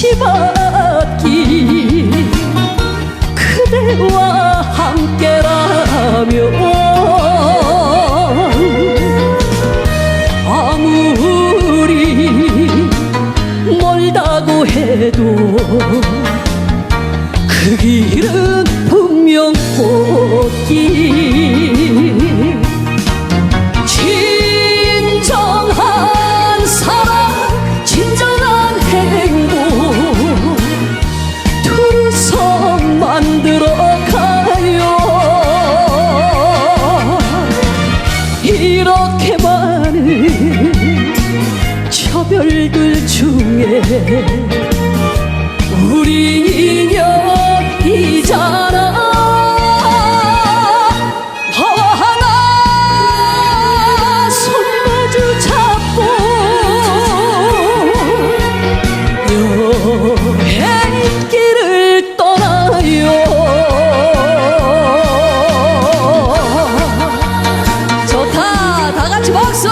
치받기 그대와 함께라면 아무리 멀다고 해도 그 길은 분명 꽃길 진정한 사랑 진정한 행복 둘이서 만들어가요. 이렇게 많은 처별들 중에 우리 인연이잖아. 너와 나 손 마주 잡고 여행길을 떠나요. 좋다, 다 같이 박수.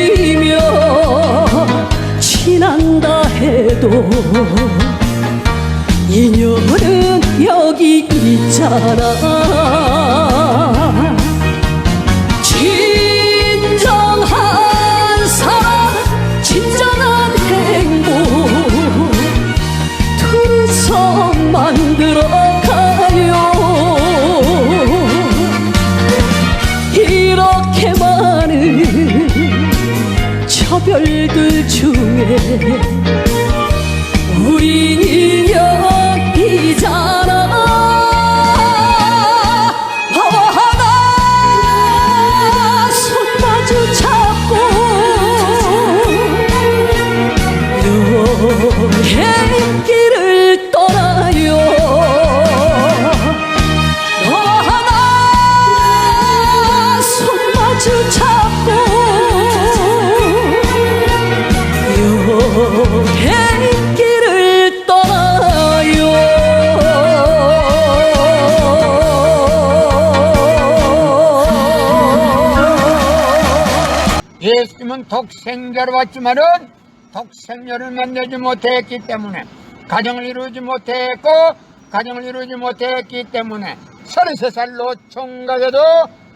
스치며 지난다 해도 인연은 여기 있잖아. 진정한 사랑 진정한 행복 둘이서 만들어가요. 이렇게 많은 처별들 중에 우린 인연이잖아. 너와 나 손 마주 잡고 여행길을 떠나요. 너와 나 손 마주 잡고 여행길을 떠나요. 예수님은 독생자로 왔지만은 독생녀를 만나지 못했기 때문에 가정을 이루지 못했고 가정을 이루지 못했기 때문에 33살로 총각에도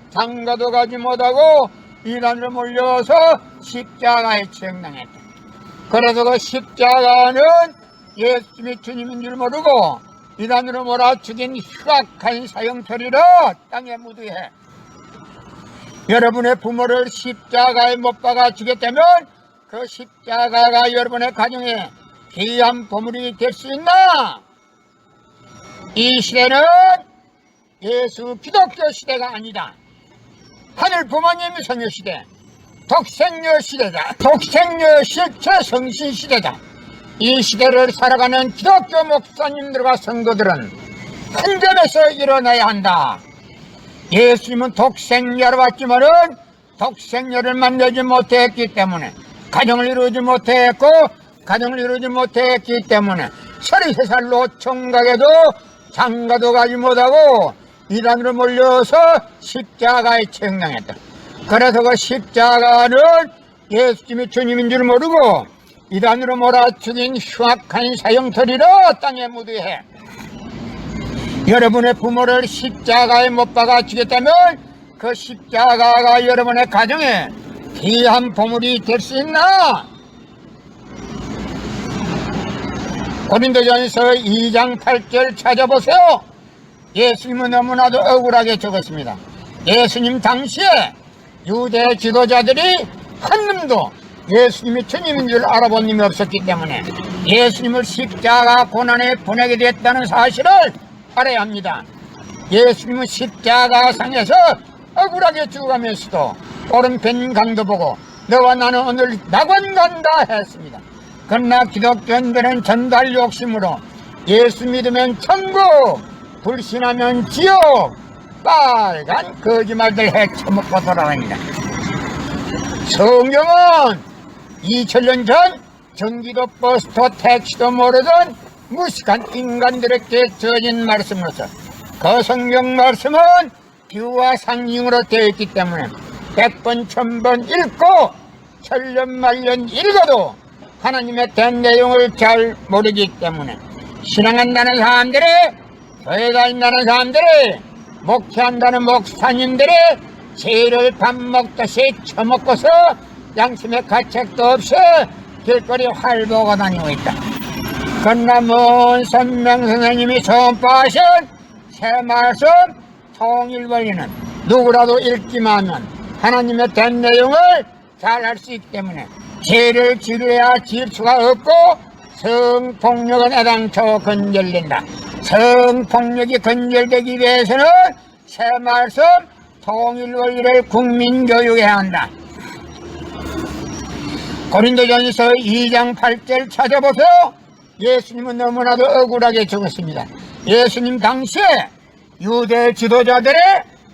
장가도 가지 못하고 이단으로 몰려서 십자가에 처형당했다. 그래서 그 십자가는 예수님이 주님인 줄 모르고 이단으로 몰아 죽인 흉악한 사형처리로 땅에 묻으해 여러분의 부모를 십자가에 못 박아 죽였다면 그 십자가가 여러분의 가정에 귀한 보물이 될 수 있나? 이 시대는 예수 기독교 시대가 아니다. 하늘 부모님 성녀 시대, 독생녀 시대다. 독생녀 실체 성신 시대다. 이 시대를 살아가는 기독교 목사님들과 성도들은 한 점에서 일어나야 한다. 예수님은 독생녀로 왔지만은 독생녀를 만나지 못했기 때문에 가정을 이루지 못했고 가정을 이루지 못했기 때문에 33살로 총각에도 장가도 가지 못하고 이단으로 몰려서 십자가에 처형당했다. 그래서 그 십자가는 예수님이 주님인 줄 모르고 이단으로 몰아 죽인 흉악한 사형터리로 땅에 묻으해 여러분의 부모를 십자가에 못 박아 죽였다면 그 십자가가 여러분의 가정에 귀한 보물이 될 수 있나? 고린도전서 2장 8절 찾아보세요. 예수님은 너무나도 억울하게 적었습니다. 예수님 당시에 유대 지도자들이 한 놈도 예수님이 주님인 줄 알아본 놈이 없었기 때문에 예수님을 십자가 고난에 보내게 됐다는 사실을 알아야 합니다. 예수님은 십자가상에서 억울하게 죽어가면서도 오른편 강도 보고 너와 나는 오늘 낙원 간다 했습니다. 그러나 기독교인들은 전달 욕심으로 예수 믿으면 천국, 불신하면 지옥, 빨간 거짓말들 헤쳐먹고 돌아갑니다. 성경은 2000년 전 전기도 버스도 택시도 모르던 무식한 인간들에게 주어진 말씀으로서 그 성경 말씀은 비유와 상징으로 되어 있기 때문에 100번 1000번 읽고 천년만년 읽어도 하나님의 된 내용을 잘 모르기 때문에 신앙한다는 사람들이, 교회 다닌다는 사람들이, 목회한다는 목사님들이 죄를 밥 먹듯이 처먹고서 양심의 가책도 없이 길거리 활보고 다니고 있다. 그러나 먼 선명 선생님이 선포하신 새 말씀 통일원리는 누구라도 읽기만 하면 하나님의 된 내용을 잘 알 수 있기 때문에 죄를 지려야 지을 수가 없고 성폭력은 애당초 건절된다. 성폭력이 건절되기 위해서는 새 말씀 통일원리를 국민교육해야 한다. 고린도전서 2장 8절 찾아보세요. 예수님은 너무나도 억울하게 죽었습니다. 예수님 당시에 유대 지도자들의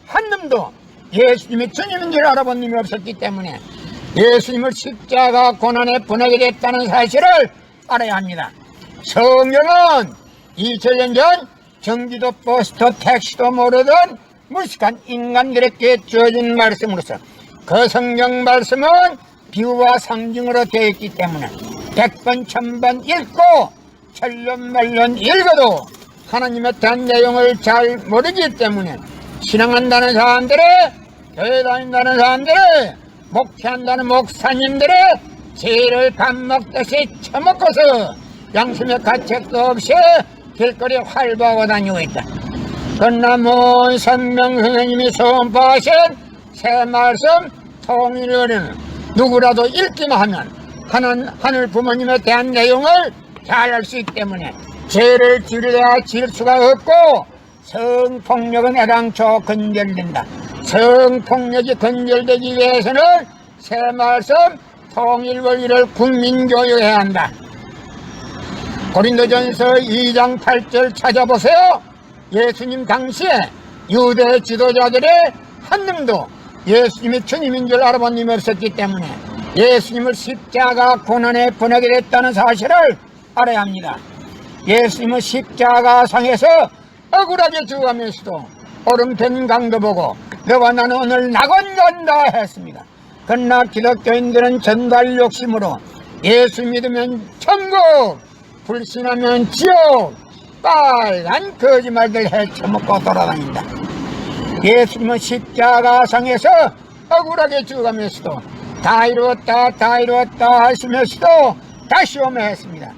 한 놈도 예수님이 주님인 줄 알아본 놈이 없었기 때문에 예수님을 십자가 고난에 보내게 됐다는 사실을 알아야 합니다. 성경은 2000년 전 전기도 버스도 택시도 모르던 무식한 인간들에게 주어진 말씀으로서 그 성경 말씀은 비유와 상징으로 되어 있기 때문에 100번 1000번 읽고 천년만년 읽어도 하나님의 된 내용을 잘 모르기 때문에 신앙한다는 사람들이, 교회 다닌다는 사람들이, 목회한다는 목사님들이 죄를 밥 먹듯이 처먹고서 양심의 가책도 없이 길거리 활보하고 다니고 있다. 그러나 먼 선명 선생님이 선포하신 새 말씀 통일원리는 누구라도 읽기만 하면 하늘 부모님에 대한 내용을 잘 알 수 있기 때문에 죄를 지으려야 지을 수가 없고 성폭력은 애당초 건절된다. 성폭력이 건절되기 위해서는 새 말씀 통일원리를 국민교육해야 한다. 고린도전서 2장 8절 찾아보세요. 예수님 당시에 유대 지도자들의 한 놈도 예수님이 주님인 줄 알아본 놈이 없었기 때문에 예수님을 십자가 고난에 보내게 됐다는 사실을 알아야 합니다. 예수님은 십자가상에서 억울하게 죽어가면서도 오른편 강도 보고 너와 나는 오늘 낙원 간다 했습니다. 그러나 기독교인들은 전달 욕심으로 예수 믿으면 천국, 불신하면 지옥, 빨간 거짓말들 헤쳐먹고 돌아다닌다. 예수님은 십자가상에서 억울하게 죽어가면서도 다 이루었다 다 이루었다 하시면서도 다시 오며 했습니다.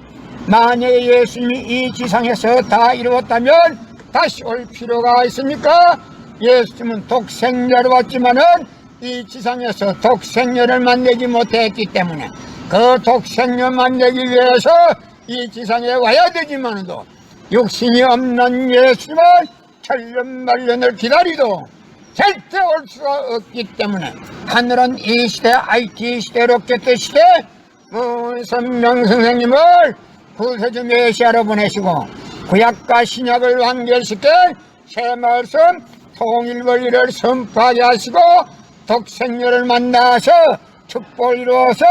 만약에 예수님이 이 지상에서 다 이루었다면 다시 올 필요가 있습니까? 예수님은 독생자로 왔지만은 이 지상에서 독생녀를 만나지 못했기 때문에 그 독생녀 만나기 위해서 이 지상에 와야 되지만도 육신이 없는 예수님은 천년만년을 기다리도 절대 올 수가 없기 때문에 하늘은 이 시대 IT 시대 로켓 시대 선명 선생님을 구세주 메시아로 보내시고 구약과 신약을 완결시켜 새 말씀 통일원리를 선포하게 하시고 독생녀를 만나서 축복을 이루어서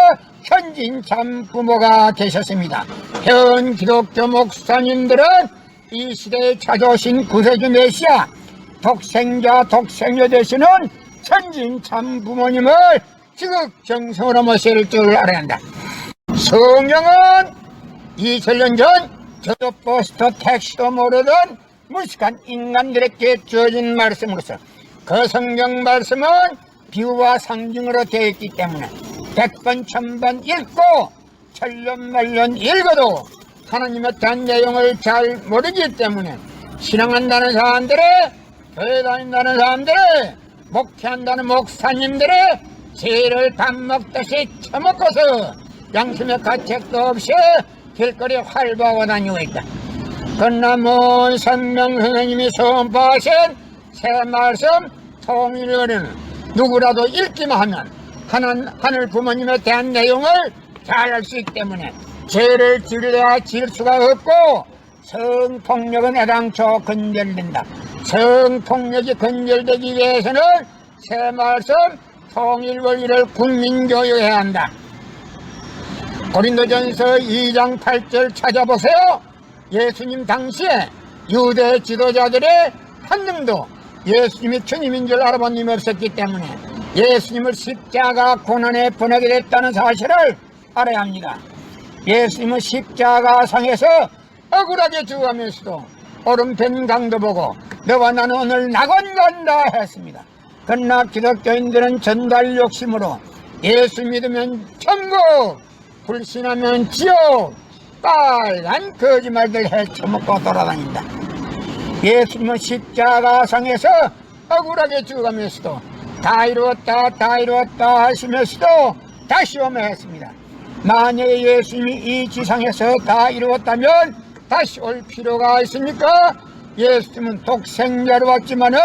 현진 참 부모가 되셨습니다. 현 기독교 목사님들은 이 시대에 찾아오신 구세주 메시아 독생자 독생녀 되시는 현진 참 부모님을 지극정성으로 모실 줄 알아야 한다. 성경은 2000년 전 저도 버스도 택시도 모르던 무식한 인간들에게 주어진 말씀으로서 그 성경 말씀은 비유와 상징으로 되어 있기 때문에 100번 1000번 읽고 천년만년 읽어도 하나님의 대한 내용을 잘 모르기 때문에 신앙한다는 사람들이, 교회 다닌다는 사람들이, 목회한다는 목사님들이 죄를 밥 먹듯이 처먹고서 양심의 가책도 없이 길거리 활보하고 다니고 있다. 그러나 먼 선명 선생님이 선포하신 새 말씀 통일원리는 누구라도 읽기만 하면 하늘 부모님에 대한 내용을 잘 알 수 있기 때문에 죄를 지으려야 지을 수가 없고 성폭력은 애당초 건절된다. 성폭력이 건절되기 위해서는 새말씀 통일 원리를 국민교육해야 한다. 고린도전서 2장 8절 찾아보세요. 예수님 당시에 유대 지도자들의 한 놈도 예수님이 주님인 줄 알아본 놈이 없었기 때문에 예수님을 십자가 고난에 보내게 됐다는 사실을 알아야 합니다. 예수님은 십자가상에서 억울하게 죽어가면서도 오른편 강도 보고 너와 나는 오늘 낙원 간다 했습니다. 그러나 기독교인들은 전달 욕심으로 예수 믿으면 천국, 불신하면 지옥, 빨간 거짓말들 헤쳐먹고 돌아다닌다. 예수님은 십자가상에서 억울하게 죽어가면서도 다 이루었다 다 이루었다 하시면서도 다시 오며 했습니다. 만약에 예수님이 이 지상에서 다 이루었다면 다시 올 필요가 있습니까? 예수님은 독생자로 왔지만은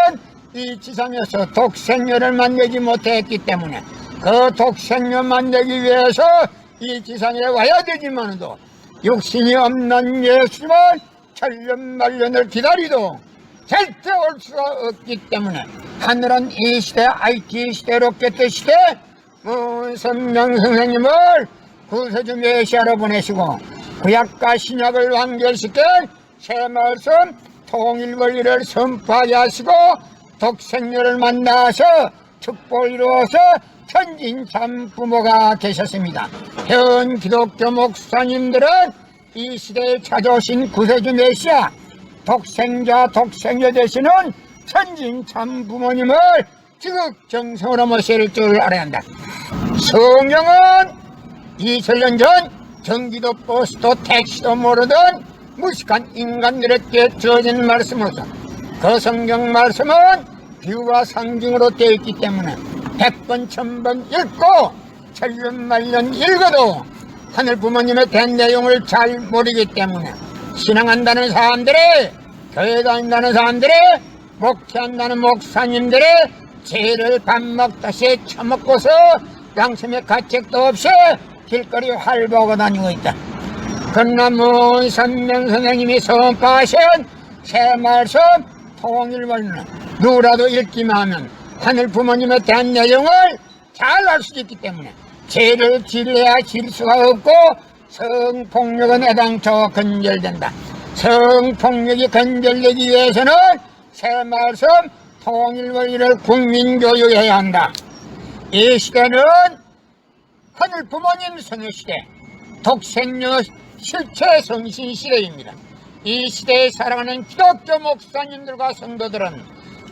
이 지상에서 독생녀를 만나지 못했기 때문에 그 독생녀 만나기 위해서 이 지상에 와야 되지만도 육신이 없는 예수님은 천년만년을 기다리도 절대 올 수가 없기 때문에 하늘은 이 시대 IT 시대 로켓 시대 문선명 선생님을 구세주 메시아로 보내시고 구약과 신약을 완결시킨 새말씀 통일 원리를 선포하게 하시고 독생녀를 만나서 축복을 이루어서 천진참 부모가 계셨습니다. 현 기독교 목사님들은 이 시대에 찾아오신 구세주 메시아 독생자 독생녀 되시는 천진참 부모님을 지극정성으로 모실 줄 알아야 한다. 성경은 2000년 전 경기도 버스도 택시도 모르던 무식한 인간들에게 주어진 말씀으로서 그 성경 말씀은 비유와 상징으로 되어 있기 때문에 100번 1000번 읽고 천년만년 읽어도 하늘 부모님에 대한 내용을 잘 모르기 때문에 신앙한다는 사람들이, 교회 다닌다는 사람들이, 목회한다는 목사님들이 죄를 밥 먹다시 처먹고서 양심의 가책도 없이 길거리 활보하고 다니고 있다. 그러나 문선명 선생님이 선포하신 새말씀 통일원리는 누구라도 읽기만 하면 하늘 부모님에 대한 내용을 잘 알 수 있기 때문에 죄를 지려야 질 수가 없고 성폭력은 애당초 건절된다. 성폭력이 건절되기 위해서는 새말씀 통일원리를 국민교육해야 한다. 이 시대는 하늘 부모님 성유시대, 독생녀 실체 성신 시대입니다. 이 시대에 살아가는 기독교 목사님들과 성도들은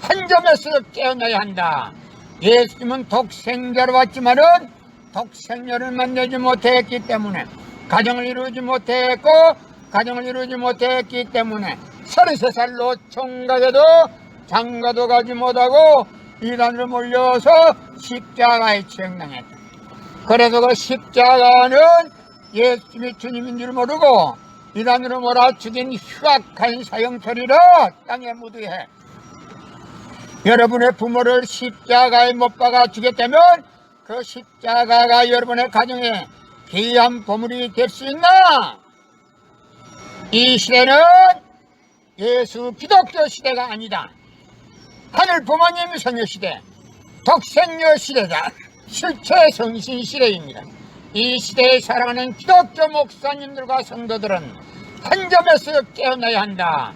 한 점에서 깨어나야 한다. 예수님은 독생자로 왔지만은 독생녀를 만나지 못했기 때문에 가정을 이루지 못했고 가정을 이루지 못했기 때문에 33살로 총각에도 장가도 가지 못하고 이단으로 몰려서 십자가에 치형당했다. 그래서 그 십자가는 예수님이 주님인 줄 모르고 이단으로 몰아 죽인 흉악한 사형처리로 땅에 묻어해 여러분의 부모를 십자가에 못 박아 주겠다면 그 십자가가 여러분의 가정에 귀한 보물이 될 수 있나? 이 시대는 예수 기독교 시대가 아니다. 하늘 부모님 성녀 시대, 독생녀 시대다. 실체 성신 시대입니다. 이 시대에 살아가는 기독교 목사님들과 성도들은 한 점에서 깨어나야 한다.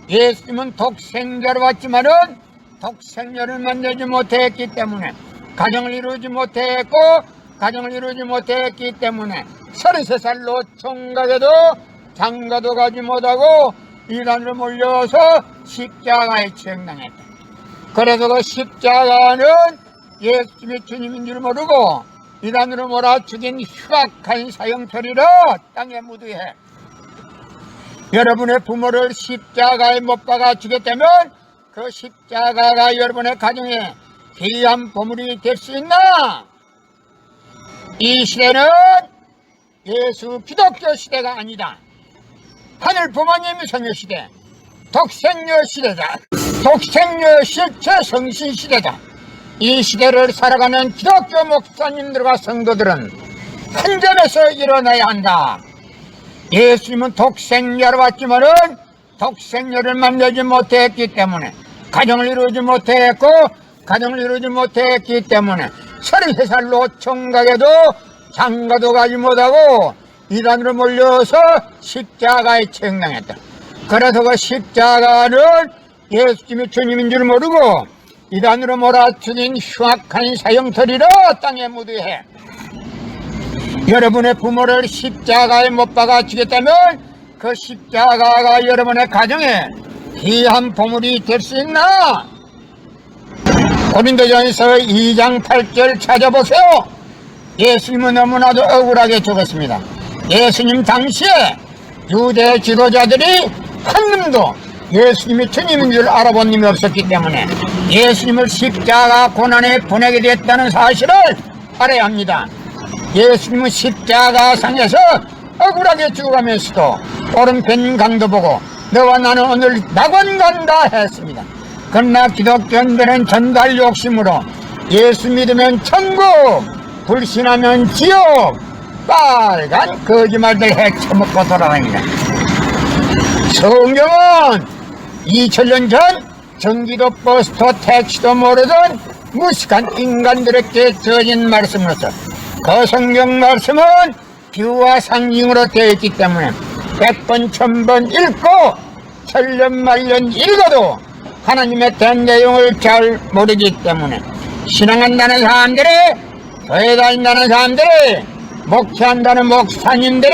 예수님은 독생자로 왔지만은 독생녀를 만나지 못했기 때문에 가정을 이루지 못했고 가정을 이루지 못했기 때문에 33살로 총각에도 장가도 가지 못하고 이단으로 몰려서 십자가에 치형당했다. 그래서 그 십자가는 예수님이 주님인 줄 모르고 이단으로 몰아 죽인 흉악한 사형처리로 땅에 묻어해 여러분의 부모를 십자가에 못 박아 주겠다면 그 십자가가 여러분의 가정에 귀한 보물이 될 수 있나? 이 시대는 예수 기독교 시대가 아니다. 하늘 부모님 성녀 시대, 독생녀 시대다. 독생녀 실체 성신 시대다. 이 시대를 살아가는 기독교 목사님들과 성도들은 한 점에서 일어나야 한다. 예수님은 독생자로 왔지만은 독생자를 만나지 못했기 때문에 가정을 이루지 못했고 가정을 이루지 못했기 때문에 33살로 총각에도 장가도 가지 못하고 이단으로 몰려서 십자가에 청량했다. 그래서 그 십자가를 예수님이 주님인 줄 모르고 이단으로 몰아치긴 흉악한 사형터리로 땅에 묻어해 여러분의 부모를 십자가에 못 박아치겠다면 그 십자가가 여러분의 가정에 귀한 보물이 될 수 있나? 고린도전서 2장 8절 찾아보세요. 예수님은 너무나도 억울하게 죽었습니다. 예수님 당시에 유대 지도자들이 한 놈도 예수님이 주님인 줄 알아본 놈이 없었기 때문에 예수님을 십자가 고난에 보내게 됐다는 사실을 알아야 합니다. 예수님은 십자가상에서 억울하게 죽어가면서도 오른편 강도 보고 너와 나는 오늘 낙원 간다 했습니다. 그러나 기독교인들은 전달 욕심으로 예수 믿으면 천국, 불신하면 지옥, 빨간 거짓말들 헤쳐먹고 돌아다니다. 성경은 2000년 전 전기도 버스도 택시도 모르던 무식한 인간들에게 주어진 말씀으로서 그 성경 말씀은 비유와 상징으로 되어 있기 때문에 100번 1000번 읽고 천년만년 읽어도 하나님에 대한 내용을 잘 모르기 때문에 신앙한다는 사람들이 교회 다닌다는 사람들이 목회한다는 목사님들이